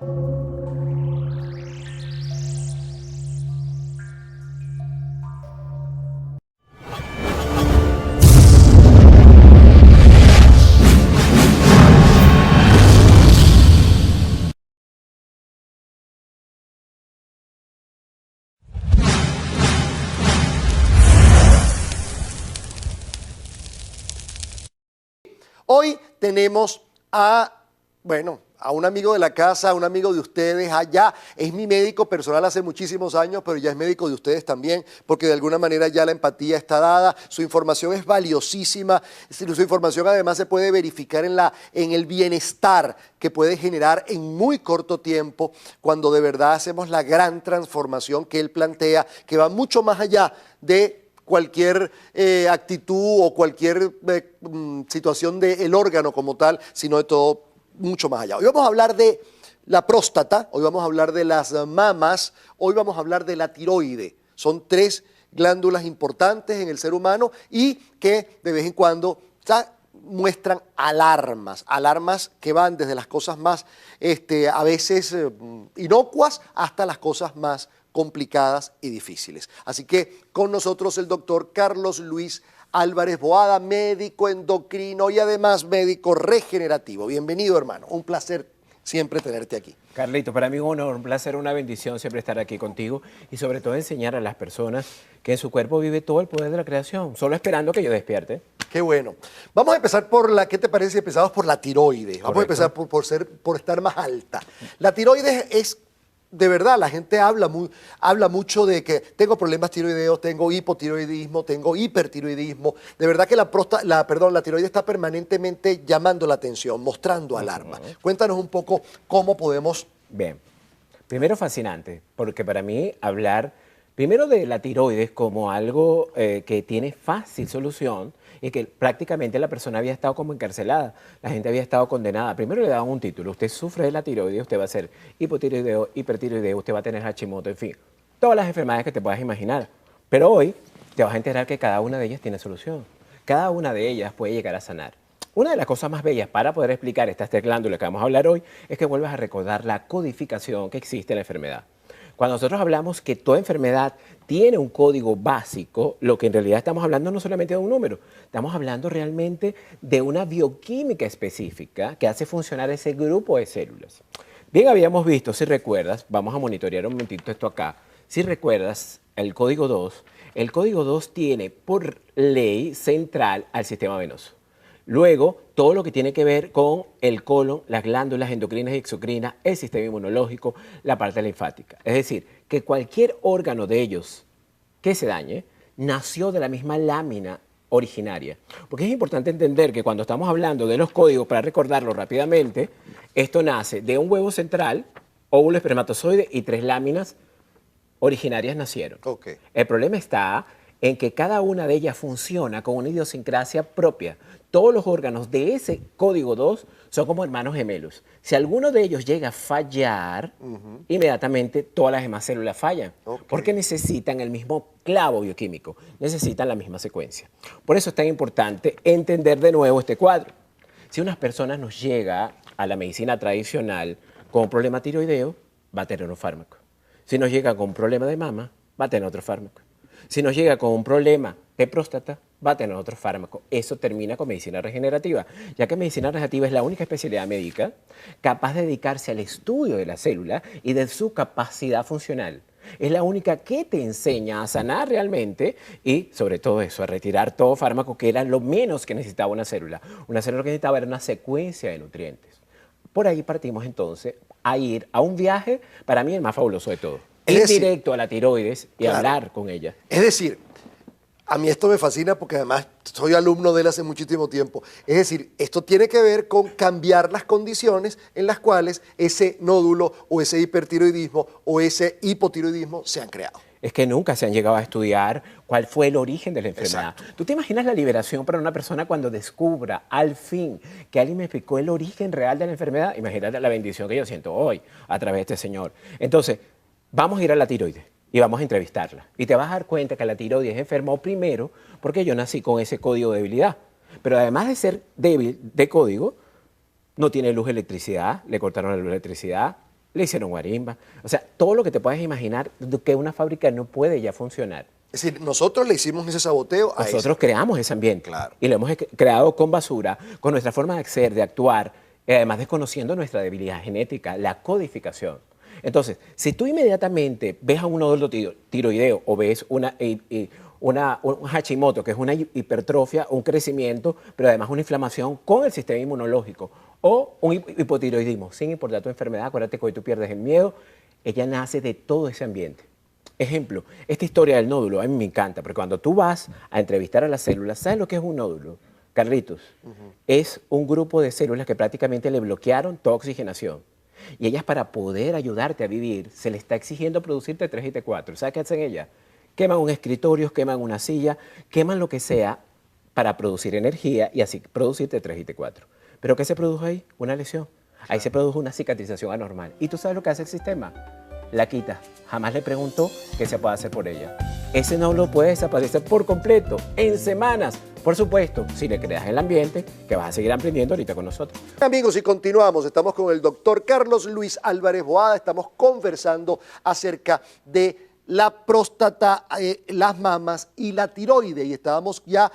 Hoy tenemos a un amigo de la casa, a un amigo de ustedes, allá es mi médico personal hace muchísimos años, pero ya es médico de ustedes también, porque de alguna manera ya la empatía está dada, su información es valiosísima, su información además se puede verificar en el bienestar que puede generar en muy corto tiempo cuando de verdad hacemos la gran transformación que él plantea, que va mucho más allá de cualquier actitud o cualquier situación del órgano como tal, sino de todo mucho más allá. Hoy vamos a hablar de la próstata, hoy vamos a hablar de las mamas, hoy vamos a hablar de la tiroide. Son tres glándulas importantes en el ser humano y que de vez en cuando muestran alarmas que van desde las cosas más a veces inocuas hasta las cosas más complicadas y difíciles. Así que con nosotros el doctor Carlos Luis Álvarez Boada, médico endocrino y además médico regenerativo. Bienvenido, hermano. Un placer siempre tenerte aquí. Carlito, para mí es un honor, un placer, una bendición siempre estar aquí contigo y sobre todo enseñar a las personas que en su cuerpo vive todo el poder de la creación, solo esperando que yo despierte. Qué bueno. Vamos a empezar por ¿qué te parece si empezamos por la tiroides? Vamos a empezar por estar más alta. La tiroides es, de verdad, la gente habla mucho de que tengo problemas tiroideos, tengo hipotiroidismo, tengo hipertiroidismo. De verdad que la tiroides está permanentemente llamando la atención, mostrando alarma. Cuéntanos un poco cómo podemos... Bien, primero fascinante, porque para mí hablar primero de la tiroides como algo que tiene fácil solución y que prácticamente la persona había estado como encarcelada, la gente había estado condenada. Primero le daban un título, usted sufre de la tiroides, usted va a ser hipotiroideo, hipertiroideo, usted va a tener Hashimoto, en fin, todas las enfermedades que te puedas imaginar. Pero hoy te vas a enterar que cada una de ellas tiene solución, cada una de ellas puede llegar a sanar. Una de las cosas más bellas para poder explicar estas tres glándulas que vamos a hablar hoy es que vuelvas a recordar la codificación que existe en la enfermedad. Cuando nosotros hablamos que toda enfermedad tiene un código básico, lo que en realidad estamos hablando no solamente de un número, estamos hablando realmente de una bioquímica específica que hace funcionar ese grupo de células. Bien, habíamos visto, si recuerdas, vamos a monitorear un momentito esto acá, si recuerdas el código 2 tiene por ley central al sistema venoso. Luego, todo lo que tiene que ver con el colon, las glándulas endocrinas y exocrinas, el sistema inmunológico, la parte linfática. Es decir, que cualquier órgano de ellos que se dañe, nació de la misma lámina originaria. Porque es importante entender que cuando estamos hablando de los códigos, para recordarlo rápidamente, esto nace de un huevo central, óvulo, espermatozoide y tres láminas originarias nacieron. Okay. El problema está en que cada una de ellas funciona con una idiosincrasia propia. Todos los órganos de ese código 2 son como hermanos gemelos. Si alguno de ellos llega a fallar, inmediatamente todas las demás células fallan, porque necesitan el mismo clavo bioquímico, necesitan la misma secuencia. Por eso es tan importante entender de nuevo este cuadro. Si una persona nos llega a la medicina tradicional con un problema tiroideo, va a tener un fármaco. Si nos llega con un problema de mama, va a tener otro fármaco. Si nos llega con un problema de próstata, va a tener otro fármaco. Eso termina con medicina regenerativa, ya que medicina regenerativa es la única especialidad médica capaz de dedicarse al estudio de la célula y de su capacidad funcional. Es la única que te enseña a sanar realmente y, sobre todo eso, a retirar todo fármaco que era lo menos que necesitaba una célula. Una célula que necesitaba era una secuencia de nutrientes. Por ahí partimos entonces a ir a un viaje, para mí el más fabuloso de todo. Ir directo a la tiroides y hablar con ella. Es decir, a mí esto me fascina porque además soy alumno de él hace muchísimo tiempo. Es decir, esto tiene que ver con cambiar las condiciones en las cuales ese nódulo o ese hipertiroidismo o ese hipotiroidismo se han creado. Es que nunca se han llegado a estudiar cuál fue el origen de la enfermedad. Exacto. ¿Tú te imaginas la liberación para una persona cuando descubra al fin que alguien me explicó el origen real de la enfermedad? Imagínate la bendición que yo siento hoy a través de este señor. Entonces, vamos a ir a la tiroides y vamos a entrevistarla. Y te vas a dar cuenta que la tiroides enfermó primero porque yo nací con ese código de debilidad. Pero además de ser débil de código, no tiene luz, electricidad, le cortaron la luz, electricidad, le hicieron guarimba. O sea, todo lo que te puedas imaginar que una fábrica no puede ya funcionar. Es decir, nosotros le hicimos ese saboteo a Nosotros creamos ese ambiente. Claro. Y lo hemos creado con basura, con nuestra forma de ser, de actuar, además desconociendo nuestra debilidad genética, la codificación. Entonces, si tú inmediatamente ves a un nódulo tiroideo o ves un Hashimoto, que es una hipertrofia, un crecimiento, pero además una inflamación con el sistema inmunológico, o un hipotiroidismo, sin importar tu enfermedad, acuérdate que hoy tú pierdes el miedo, ella nace de todo ese ambiente. Ejemplo, esta historia del nódulo a mí me encanta, porque cuando tú vas a entrevistar a las células, ¿sabes lo que es un nódulo? Carlitos, es un grupo de células que prácticamente le bloquearon toda oxigenación. Y ellas, para poder ayudarte a vivir, se le está exigiendo producir T3 y T4. ¿Sabes qué hacen ellas? Queman un escritorio, queman una silla, queman lo que sea para producir energía y así producir T3 y T4. ¿Pero qué se produjo ahí? Una lesión. Ahí se produjo una cicatrización anormal. ¿Y tú sabes lo que hace el sistema? La quita. Jamás le preguntó qué se puede hacer por ella. Ese nódulo puede desaparecer por completo, en semanas. Por supuesto, si le creas el ambiente, que vas a seguir aprendiendo ahorita con nosotros. Amigos, y continuamos. Estamos con el doctor Carlos Luis Álvarez Boada. Estamos conversando acerca de la próstata, las mamas y la tiroide. Y estábamos ya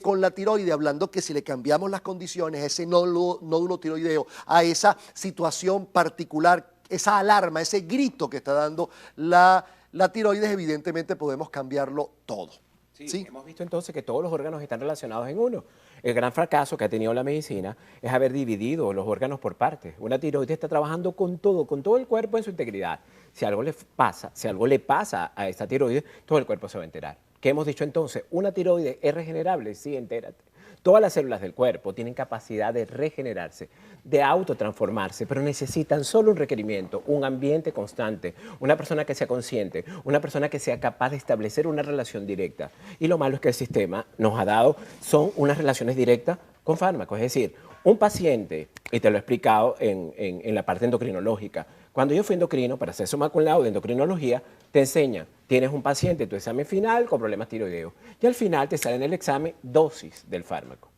con la tiroide hablando que si le cambiamos las condiciones, ese nódulo tiroideo, a esa situación particular, esa alarma, ese grito que está dando la tiroides, evidentemente podemos cambiarlo todo. Sí, hemos visto entonces que todos los órganos están relacionados en uno. El gran fracaso que ha tenido la medicina es haber dividido los órganos por partes. Una tiroides está trabajando con todo el cuerpo en su integridad. Si algo le pasa a esta tiroides, todo el cuerpo se va a enterar. ¿Qué hemos dicho entonces? ¿Una tiroides es regenerable? Sí, entérate. Todas las células del cuerpo tienen capacidad de regenerarse, de autotransformarse, pero necesitan solo un requerimiento, un ambiente constante, una persona que sea consciente, una persona que sea capaz de establecer una relación directa. Y lo malo es que el sistema nos ha dado, son unas relaciones directas con fármacos. Es decir, un paciente, y te lo he explicado en la parte endocrinológica, cuando yo fui endocrino, para hacer summa cum laude de endocrinología, te enseñan, tienes un paciente, tu examen final con problemas tiroideos, y al final te sale en el examen dosis del fármaco.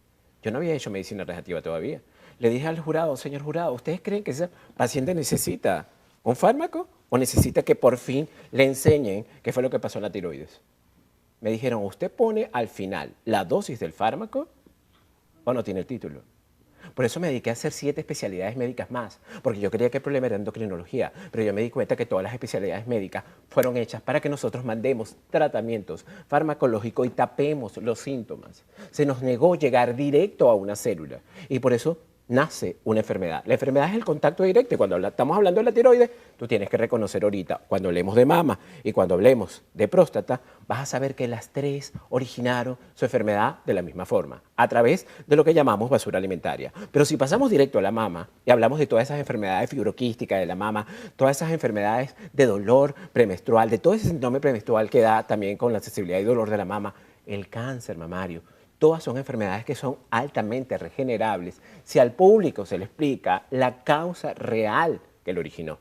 Yo no había hecho medicina regenerativa todavía. Le dije al jurado, señor jurado, ¿ustedes creen que ese paciente necesita un fármaco o necesita que por fin le enseñen qué fue lo que pasó en la tiroides? Me dijeron, ¿usted pone al final la dosis del fármaco o no tiene el título? Por eso me dediqué a hacer 7 especialidades médicas más, porque yo creía que el problema era endocrinología, pero yo me di cuenta que todas las especialidades médicas fueron hechas para que nosotros mandemos tratamientos farmacológicos y tapemos los síntomas. Se nos negó llegar directo a una célula y por eso nace una enfermedad. La enfermedad es el contacto directo y cuando estamos hablando de la tiroides, tú tienes que reconocer ahorita, cuando hablemos de mama y cuando hablemos de próstata, vas a saber que las 3 originaron su enfermedad de la misma forma, a través de lo que llamamos basura alimentaria. Pero si pasamos directo a la mama y hablamos de todas esas enfermedades fibroquísticas de la mama, todas esas enfermedades de dolor premenstrual, de todo ese síndrome premenstrual que da también con la sensibilidad y dolor de la mama, el cáncer mamario, todas son enfermedades que son altamente regenerables si al público se le explica la causa real que lo originó.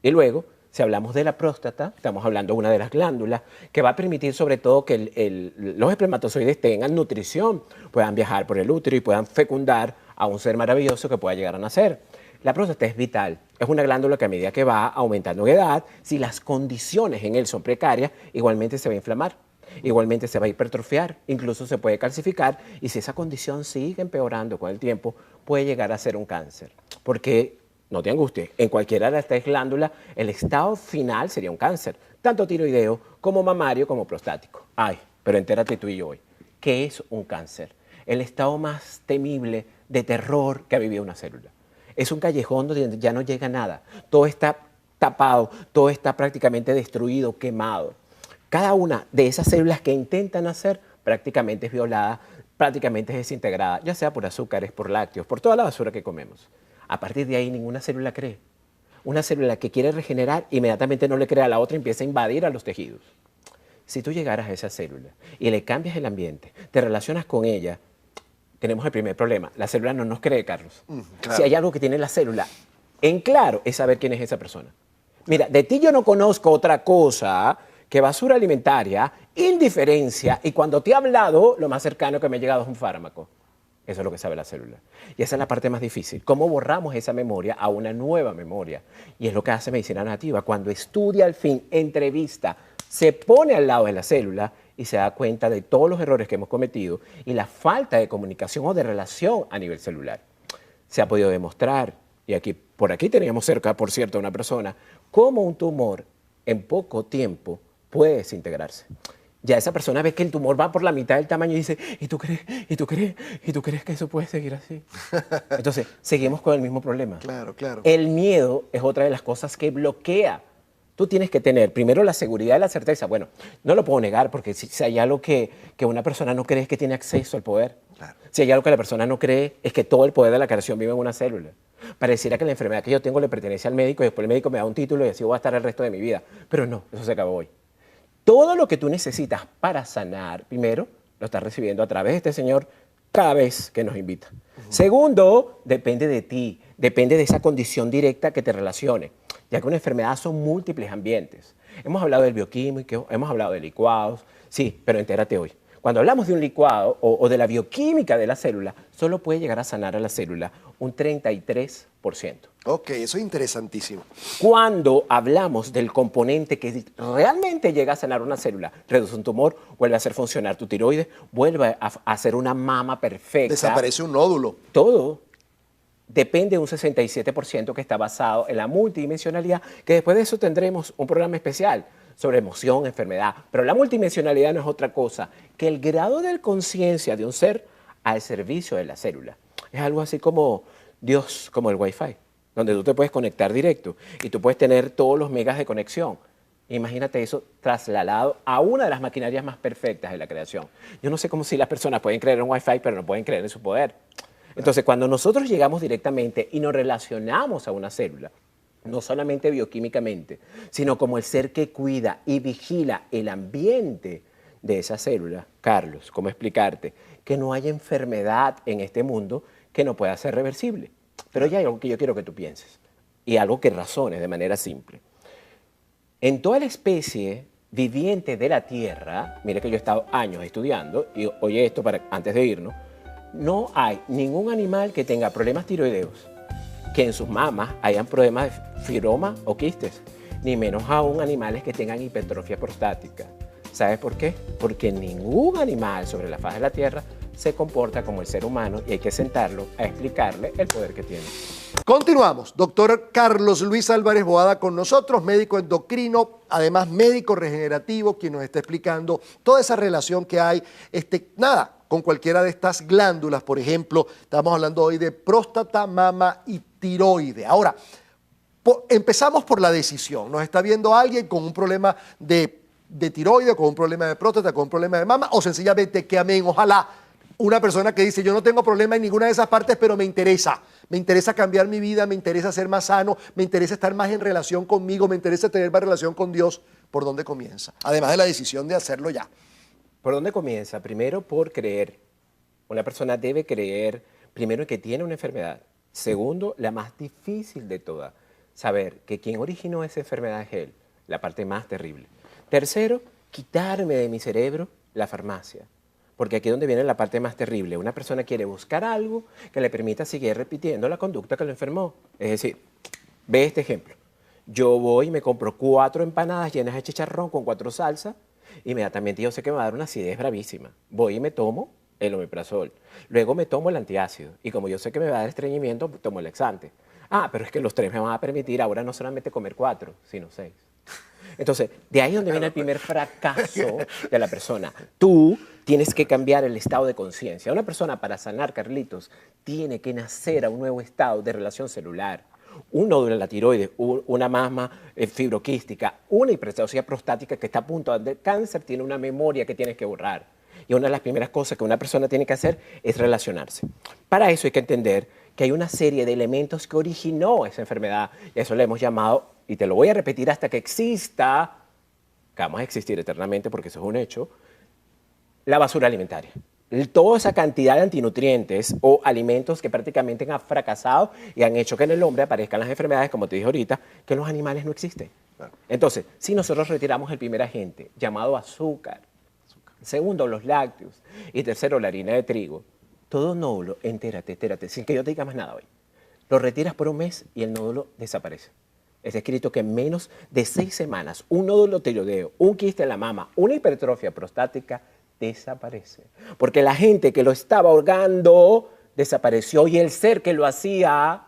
Y luego, si hablamos de la próstata, estamos hablando de una de las glándulas que va a permitir sobre todo que los espermatozoides tengan nutrición, puedan viajar por el útero y puedan fecundar a un ser maravilloso que pueda llegar a nacer. La próstata es vital, es una glándula que a medida que va aumentando en edad, si las condiciones en él son precarias, igualmente se va a inflamar. Igualmente se va a hipertrofiar, incluso se puede calcificar y si esa condición sigue empeorando con el tiempo, puede llegar a ser un cáncer. Porque, no te angusties, en cualquiera de las 3 glándulas, el estado final sería un cáncer, tanto tiroideo como mamario como prostático. Ay, pero entérate tú y yo hoy, ¿qué es un cáncer? El estado más temible de terror que ha vivido una célula. Es un callejón donde ya no llega nada, todo está tapado, todo está prácticamente destruido, quemado. Cada una de esas células que intentan nacer prácticamente es violada, prácticamente es desintegrada, ya sea por azúcares, por lácteos, por toda la basura que comemos. A partir de ahí ninguna célula cree. Una célula que quiere regenerar inmediatamente no le crea a la otra y empieza a invadir a los tejidos. Si tú llegaras a esa célula y le cambias el ambiente, te relacionas con ella, tenemos el primer problema. La célula no nos cree, Carlos. Claro. Si hay algo que tiene la célula en claro es saber quién es esa persona. Mira, de ti yo no conozco otra cosa que basura alimentaria, indiferencia, y cuando te he hablado, lo más cercano que me ha llegado es un fármaco. Eso es lo que sabe la célula. Y esa es la parte más difícil. ¿Cómo borramos esa memoria a una nueva memoria? Y es lo que hace medicina nativa. Cuando estudia al fin, entrevista, se pone al lado de la célula y se da cuenta de todos los errores que hemos cometido y la falta de comunicación o de relación a nivel celular. Se ha podido demostrar, y aquí, por aquí teníamos cerca, por cierto, a una persona, cómo un tumor en poco tiempo puede desintegrarse. Ya esa persona ve que el tumor va por la mitad del tamaño y dice, ¿y tú crees? ¿Y tú crees? ¿Y tú crees que eso puede seguir así? Entonces, seguimos con el mismo problema. Claro, claro. El miedo es otra de las cosas que bloquea. Tú tienes que tener primero la seguridad y la certeza. Bueno, no lo puedo negar porque si hay algo que una persona no cree es que tiene acceso al poder. Claro. Si hay algo que la persona no cree es que todo el poder de la creación vive en una célula. Pareciera que la enfermedad que yo tengo le pertenece al médico y después el médico me da un título y así voy a estar el resto de mi vida. Pero no, eso se acabó hoy. Todo lo que tú necesitas para sanar, primero, lo estás recibiendo a través de este Señor cada vez que nos invita. Segundo, depende de ti, depende de esa condición directa que te relacione, ya que una enfermedad son múltiples ambientes. Hemos hablado del bioquímico, hemos hablado de licuados, sí, pero entérate hoy. Cuando hablamos de un licuado o de la bioquímica de la célula, solo puede llegar a sanar a la célula un 33%. Ok, eso es interesantísimo. Cuando hablamos del componente que realmente llega a sanar una célula, reduce un tumor, vuelve a hacer funcionar tu tiroides, vuelve a hacer una mama perfecta. Desaparece un nódulo. Todo depende de un 67% que está basado en la multidimensionalidad, que después de eso tendremos un programa especial sobre emoción, enfermedad. Pero la multidimensionalidad no es otra cosa que el grado de conciencia de un ser al servicio de la célula. Es algo así como Dios, como el Wi-Fi, donde tú te puedes conectar directo y tú puedes tener todos los megas de conexión. Imagínate eso trasladado a una de las maquinarias más perfectas de la creación. Yo no sé cómo si las personas pueden creer en Wi-Fi, pero no pueden creer en su poder. Entonces, cuando nosotros llegamos directamente y nos relacionamos a una célula, no solamente bioquímicamente, sino como el ser que cuida y vigila el ambiente de esa célula, Carlos, ¿cómo explicarte? Que no hay enfermedad en este mundo que no pueda ser reversible. Pero ya hay algo que yo quiero que tú pienses y algo que razones de manera simple. En toda la especie viviente de la Tierra, mire que yo he estado años estudiando, y oye esto antes de irnos, no hay ningún animal que tenga problemas tiroideos, que en sus mamas hayan problemas de fibroma o quistes, ni menos aún animales que tengan hipertrofia prostática. ¿Sabes por qué? Porque ningún animal sobre la faz de la Tierra se comporta como el ser humano y hay que sentarlo a explicarle el poder que tiene. Continuamos. Doctor Carlos Luis Álvarez Boada con nosotros, médico endocrino, además médico regenerativo, quien nos está explicando toda esa relación que hay, con cualquiera de estas glándulas. Por ejemplo, estamos hablando hoy de próstata, mama y tiroide. Ahora, empezamos por la decisión. Nos está viendo alguien con un problema de tiroide, con un problema de próstata, con un problema de mama, o sencillamente que amén, ojalá. Una persona que dice, yo no tengo problema en ninguna de esas partes, pero me interesa cambiar mi vida, me interesa ser más sano, me interesa estar más en relación conmigo, me interesa tener más relación con Dios. ¿Por dónde comienza? Además de la decisión de hacerlo ya. ¿Por dónde comienza? Primero por creer. Una persona debe creer, primero, que tiene una enfermedad. Segundo, la más difícil de todas, saber que quien originó esa enfermedad es él, la parte más terrible. Tercero, quitarme de mi cerebro la farmacia. Porque aquí es donde viene la parte más terrible. Una persona quiere buscar algo que le permita seguir repitiendo la conducta que lo enfermó. Es decir, ve este ejemplo. Yo voy y me compro 4 empanadas llenas de chicharrón con 4 salsas. Inmediatamente yo sé que me va a dar una acidez bravísima. Voy y me tomo el omeprazol. Luego me tomo el antiácido. Y como yo sé que me va a dar estreñimiento, tomo el laxante. Ah, pero es que los 3 me van a permitir ahora no solamente comer 4, sino 6. Entonces, de ahí es donde viene el primer fracaso de la persona. Tú tienes que cambiar el estado de conciencia. Una persona para sanar, Carlitos, tiene que nacer a un nuevo estado de relación celular. Un nódulo en la tiroides, una mama fibroquística, una hipertrofia prostática que está a punto de cáncer, tiene una memoria que tienes que borrar. Y una de las primeras cosas que una persona tiene que hacer es relacionarse. Para eso hay que entender que hay una serie de elementos que originó esa enfermedad. Y eso le hemos llamado, y te lo voy a repetir hasta que exista, que vamos a existir eternamente porque eso es un hecho, la basura alimentaria. Toda esa cantidad de antinutrientes o alimentos que prácticamente han fracasado y han hecho que en el hombre aparezcan las enfermedades, como te dije ahorita, que en los animales no existen. Entonces, si nosotros retiramos el primer agente, llamado azúcar, segundo, los lácteos, y tercero, la harina de trigo, todo nódulo, entérate, sin que yo te diga más nada hoy. Lo retiras por un mes y el nódulo desaparece. Es escrito que en menos de 6 semanas un nódulo tiroideo, un quiste en la mama, una hipertrofia prostática desaparece. Porque la gente que lo estaba ahogando desapareció y el ser que lo hacía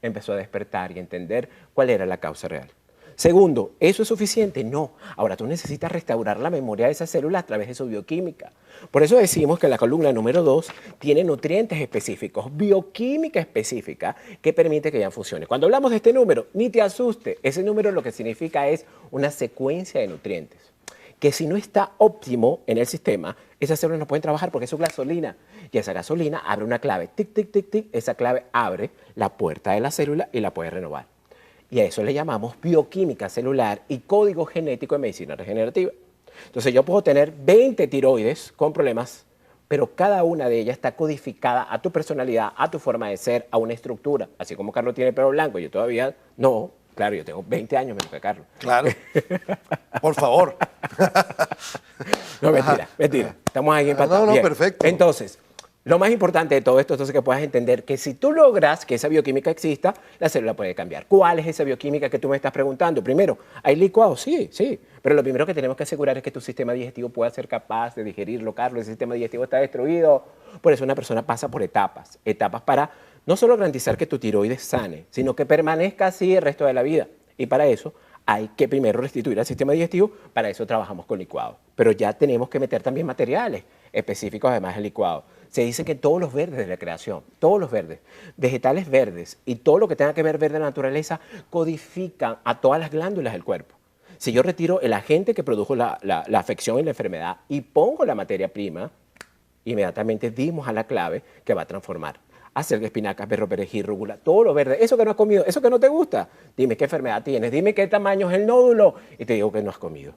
empezó a despertar y a entender cuál era la causa real. Segundo, ¿eso es suficiente? No. Ahora tú necesitas restaurar la memoria de esa célula a través de su bioquímica. Por eso decimos que la columna número 2 tiene nutrientes específicos, bioquímica específica, que permite que ya funcione. Cuando hablamos de este número, ni te asuste. Ese número lo que significa es una secuencia de nutrientes, que si no está óptimo en el sistema, esas células no pueden trabajar porque es su gasolina. Y esa gasolina abre una clave, tic, tic, tic, tic. Esa clave abre la puerta de la célula y la puede renovar. Y a eso le llamamos bioquímica celular y código genético de medicina regenerativa. Entonces yo puedo tener 20 tiroides con problemas, pero cada una de ellas está codificada a tu personalidad, a tu forma de ser, a una estructura. Así como Carlos tiene pelo blanco, yo todavía no. Claro, yo tengo 20 años menos que Carlos. Claro. Por favor. No, mentira. Estamos ahí empatados. No, Bien. perfecto. Entonces, lo más importante de todo esto es que puedas entender que si tú logras que esa bioquímica exista, la célula puede cambiar. ¿Cuál es esa bioquímica que tú me estás preguntando? Primero, ¿hay licuados? Sí. Pero lo primero que tenemos que asegurar es que tu sistema digestivo pueda ser capaz de digerirlo, Carlos. El sistema digestivo está destruido. Por eso una persona pasa por etapas. Etapas para no solo garantizar que tu tiroides sane, sino que permanezca así el resto de la vida. Y para eso hay que primero restituir al sistema digestivo. Para eso trabajamos con licuados. Pero ya tenemos que meter también materiales específicos además del licuado. Se dice que todos los verdes de la creación, todos los verdes, vegetales verdes y todo lo que tenga que ver verde de la naturaleza codifican a todas las glándulas del cuerpo. Si yo retiro el agente que produjo la afección y la enfermedad y pongo la materia prima, inmediatamente dimos a la clave que va a transformar. Acelga, espinacas, berro, perejil, rúcula, todo lo verde. Eso que no has comido, eso que no te gusta, dime qué enfermedad tienes, dime qué tamaño es el nódulo y te digo que no has comido.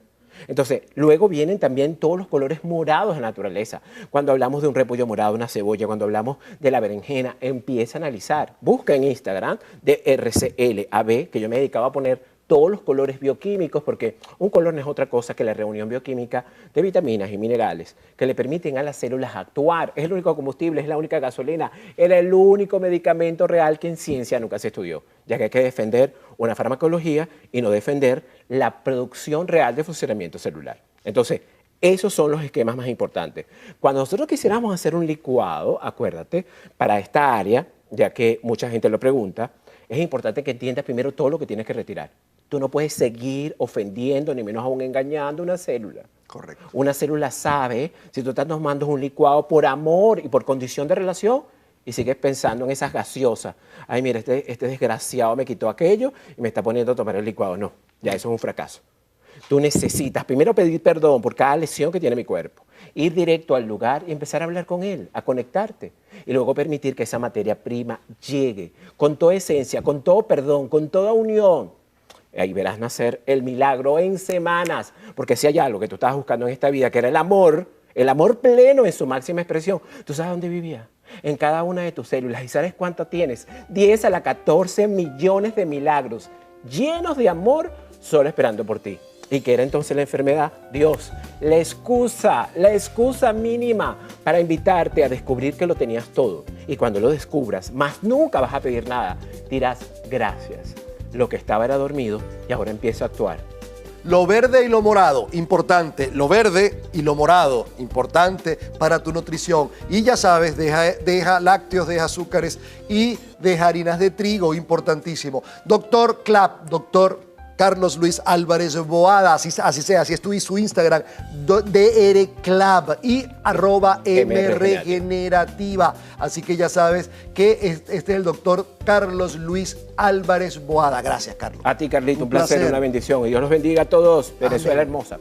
Entonces, luego vienen también todos los colores morados de la naturaleza. Cuando hablamos de un repollo morado, una cebolla, cuando hablamos de la berenjena, empieza a analizar. Busca en Instagram de RCLAB, que yo me dedicaba a poner todos los colores bioquímicos, porque un color no es otra cosa que la reunión bioquímica de vitaminas y minerales que le permiten a las células actuar. Es el único combustible, es la única gasolina, era el único medicamento real que en ciencia nunca se estudió, ya que hay que defender una farmacología y no defender la producción real de funcionamiento celular. Entonces, esos son los esquemas más importantes. Cuando nosotros quisiéramos hacer un licuado, acuérdate, para esta área, ya que mucha gente lo pregunta, es importante que entiendas primero todo lo que tienes que retirar. Tú no puedes seguir ofendiendo, ni menos aún engañando una célula. Correcto. Una célula sabe si tú estás tomando un licuado por amor y por condición de relación y sigues pensando en esas gaseosas. Ay, mira, este desgraciado me quitó aquello y me está poniendo a tomar el licuado. No, ya eso es un fracaso. Tú necesitas primero pedir perdón por cada lesión que tiene mi cuerpo, ir directo al lugar y empezar a hablar con él, a conectarte. Y luego permitir que esa materia prima llegue con toda esencia, con todo perdón, con toda unión. Ahí verás nacer el milagro en semanas. Porque si hay algo que tú estabas buscando en esta vida, que era el amor pleno en su máxima expresión, ¿tú sabes dónde vivía? En cada una de tus células. ¿Y sabes cuánto tienes? 10 a la 14 millones de milagros llenos de amor solo esperando por ti. ¿Y qué era entonces la enfermedad? Dios, la excusa mínima para invitarte a descubrir que lo tenías todo. Y cuando lo descubras, más nunca vas a pedir nada. Dirás, gracias. Lo que estaba era dormido y ahora empiezo a actuar. Lo verde y lo morado, importante. Lo verde y lo morado, importante para tu nutrición. Y ya sabes, deja lácteos, deja azúcares y deja harinas de trigo, importantísimo. Doctor Clap, doctor Carlos Luis Álvarez Boada, así sea, así es su Instagram, drclab y @mregenerativa. Así que ya sabes que este es el doctor Carlos Luis Álvarez Boada. Gracias, Carlos. A ti, Carlito, un placer, una bendición. Y Dios los bendiga a todos. Venezuela hermosa.